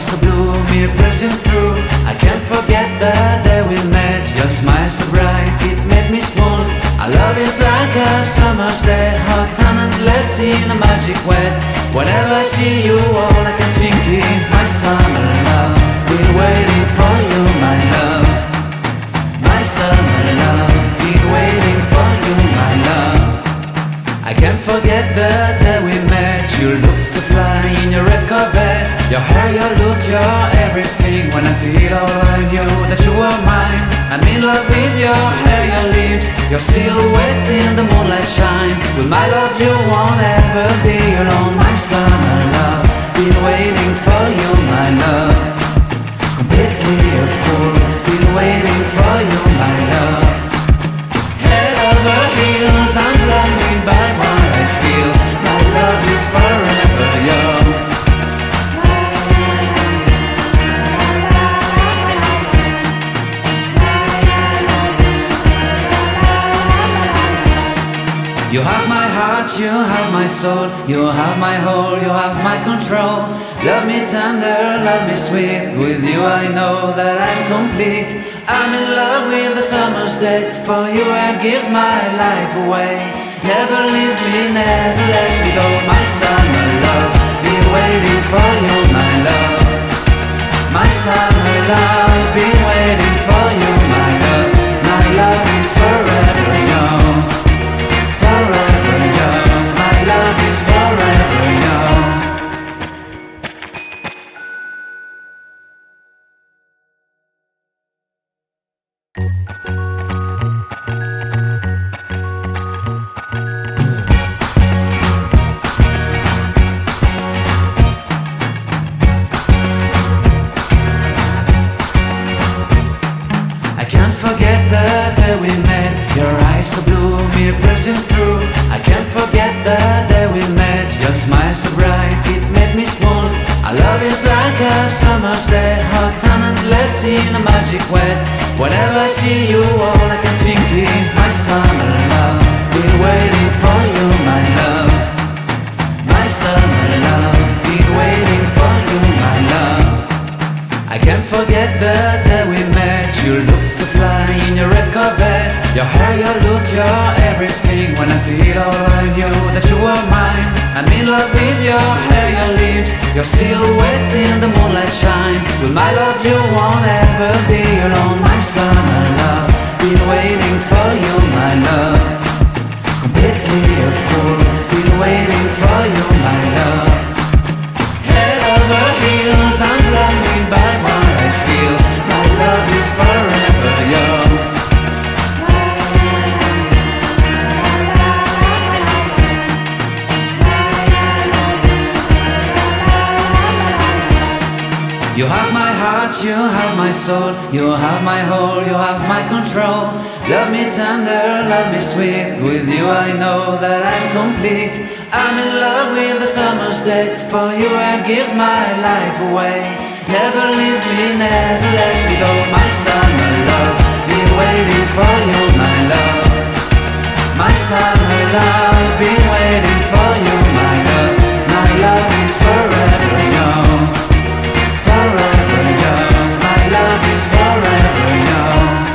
So blue, me pressing through. I can't forget the day we met. Your smile so bright, it made me swoon. Our love is like a summer's day, hot and endless in a magic way. Whenever I see you, all I can think is my summer love. Been waiting for you, my love. My summer love. Been waiting for you, my love. I can't forget the day we met. You looked so fly in your red Corvette. Your hair, your look, your everything. When I see it all, I knew that you were mine. I'm in love with your hair, your lips, your silhouette in the moonlight shine. With my love you won't ever be alone. My summer love, been waiting for you, my love. Completely a fool, been waiting for you, my love. Head over heels, I'm blinded by what I feel. My love is forever yours. You have my heart, you have my soul, you have my whole, you have my control. Love me tender, love me sweet, with you I know that I'm complete. I'm in love with the summer's day, for you I'd give my life away. Never leave me, never let me go, my summer love. Been waiting for you, my love. My summer love, been waiting for you, my love. My love is forever yours. Forever yours, my love is forever yours. I can't forget the day we met. Your eyes so blue, me pressing through. I can't forget the day we met. Your smile so bright, it made me swoon. Our love is like a summer's day, hot and endless in a magic way. Whenever I see you, all I can think is my summer love. Been waiting for you, my love. My summer love. Been waiting for you, my love. I can't forget the day we met. You looked so fly in your red Corvette. Your hair, your look, your everything. When I see it all, I knew that you were mine. I'm in love with your hair, your lips, your silhouette in the moonlight shine. With my love you won't ever be alone. My summer love, been waiting for you, my love. Completely a fool, been waiting for you, my love. Head over heels, I'm blinded by what I feel. My love is forever yours. You have my heart, you have my soul, you have my whole, you have my control. Love me tender, love me sweet, with you I know that I'm complete. I'm in love with the summer's day, for you I'd give my life away. Never leave me, never let me go, my summer love. Been waiting for you, my love. My summer love, been waiting for you, my love. My love is forever yours. Forever yours, my love is forever yours.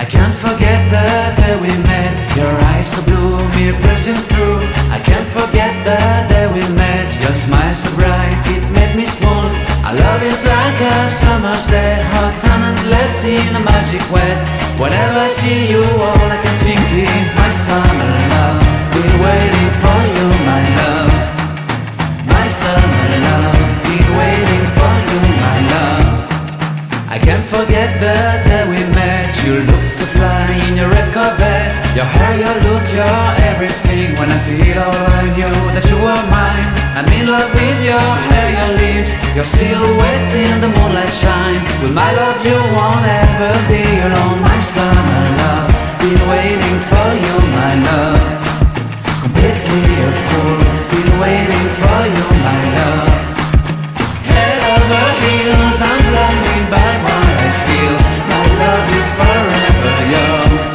I can't forget the day we met. Your eyes so blue, me pressing through. I can't forget the day we met. Your smile so bright, it made me swoon. Our love is like a summer's day, hot and endless in a magic way. Whenever I see you, all I can think is my summer love. Been waiting for you, my love. My summer love. Been waiting for you, my love. I can't forget the day we met. You looked so fly in your red Corvette. Your hair, your look, your everything. When I see it all, I knew that you were mine. I'm in love with your hair, your lips, your silhouette in the moonlight shine. With my love you won't ever be alone. My summer love, been waiting for you, my love. Completely a fool, been waiting for you, my love. Head over heels, I'm blinded by what I feel. My love is forever yours.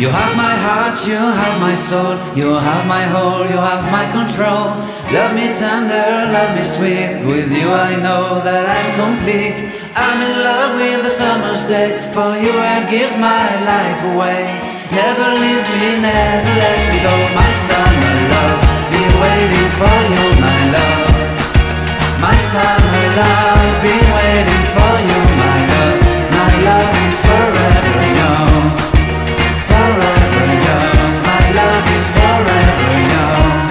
You have my heart, you have my soul, you have my whole, you have my control. Love me tender, love me sweet, with you I know that I'm complete. I'm in love with the summer's day, for you I'd give my life away. Never leave me, never let me go, my summer love, been waiting for you, my love. My summer love, been waiting for you, my love. My love is forever yours. Forever yours, my love is forever yours.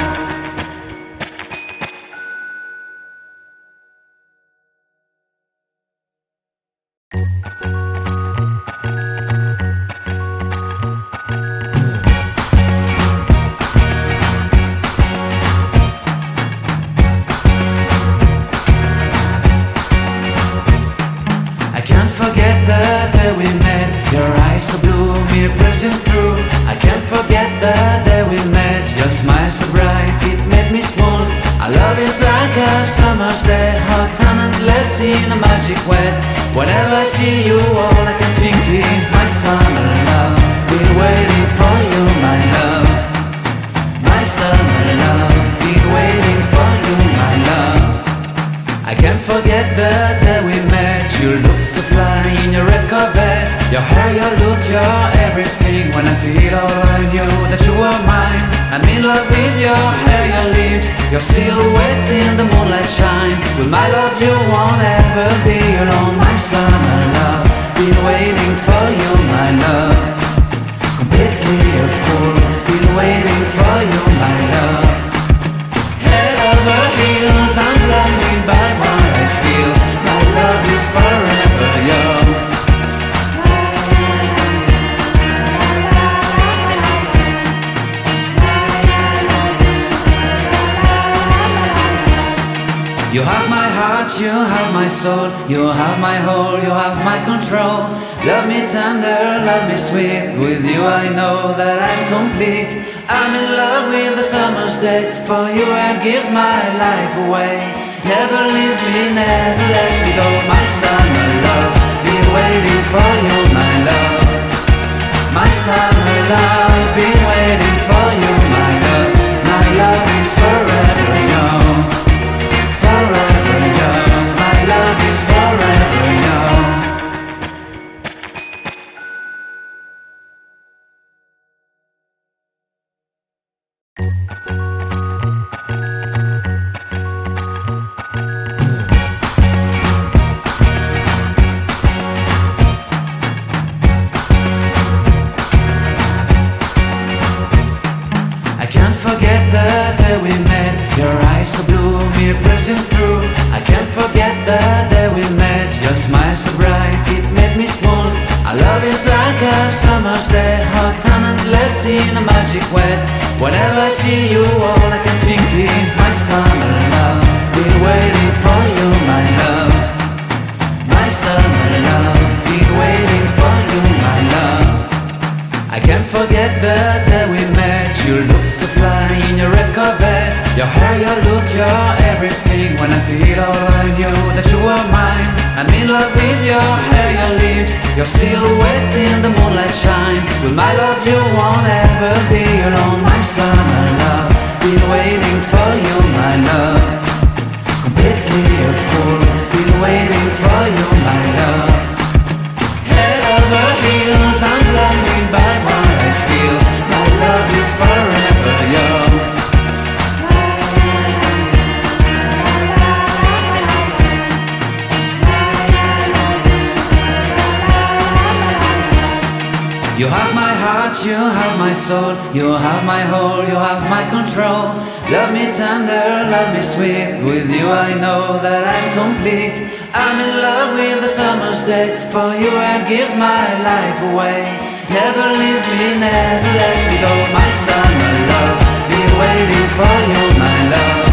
I can't forget the day we met. Your eyes so blue, me pressing through. I can't forget the day we met. Your smile so bright, it made me swoon. Our love is like a summer's day, hot and endless in a magic way. Whenever I see you, all I can think is my summer love. Been waiting for you, my love. My summer love, been waiting for you, my love. I can't forget the day we met. You looked so fly in your red Corvette. Your hair, your look, your everything. When I see it all, I knew that you were mine. I'm in love with your hair, your lips, your silhouette in the moonlight shine. With my love you won't ever be alone. My summer love, been waiting for you, my love. Completely a fool, been waiting for you, my love. Head over heels, I'm blinded by what I feel. My love is forever yours. You have my heart, you have my soul, you have my whole, you have my control. Love me tender, love me sweet, with you I know that I'm complete. I'm in love with the summer's day, for you I'd give my life away. Never leave me, never let me go, my summer love, been waiting for you, my love. My summer love, been waiting for you, my love. My love is forever yours. Forever yours, my love is forever yours. I can't forget the day we met. Your eyes so blue, me pressing through. I can't forget the day we met. Your smile so bright, it made me swoon. Our love is like a summer's day, hot and endless in a magic way. Whenever I see you, all I can think is my summer love. Been waiting for you, my love. My summer love, been waiting for you, my love. I can't forget the day we met. You looked so fly in your red Corvette. Your hair, your look, your everything. When I see it all, I knew that you were mine. I'm in love with your hair, your lips, your silhouette in the moonlight shine. With my love you won't ever be alone. My summer love, been waiting for you, my love. Completely a fool, been waiting for you, my love. Head over heels, I'm blinded by what I feel. My love is forever yours. You have my heart, heart, you have my soul, you have my whole, you have my control. Love me tender, love me sweet, with you I know that I'm complete. I'm in love with the summer's day, for you I'd give my life away. Never leave me, never let me go, my summer love, be waiting for you, my love.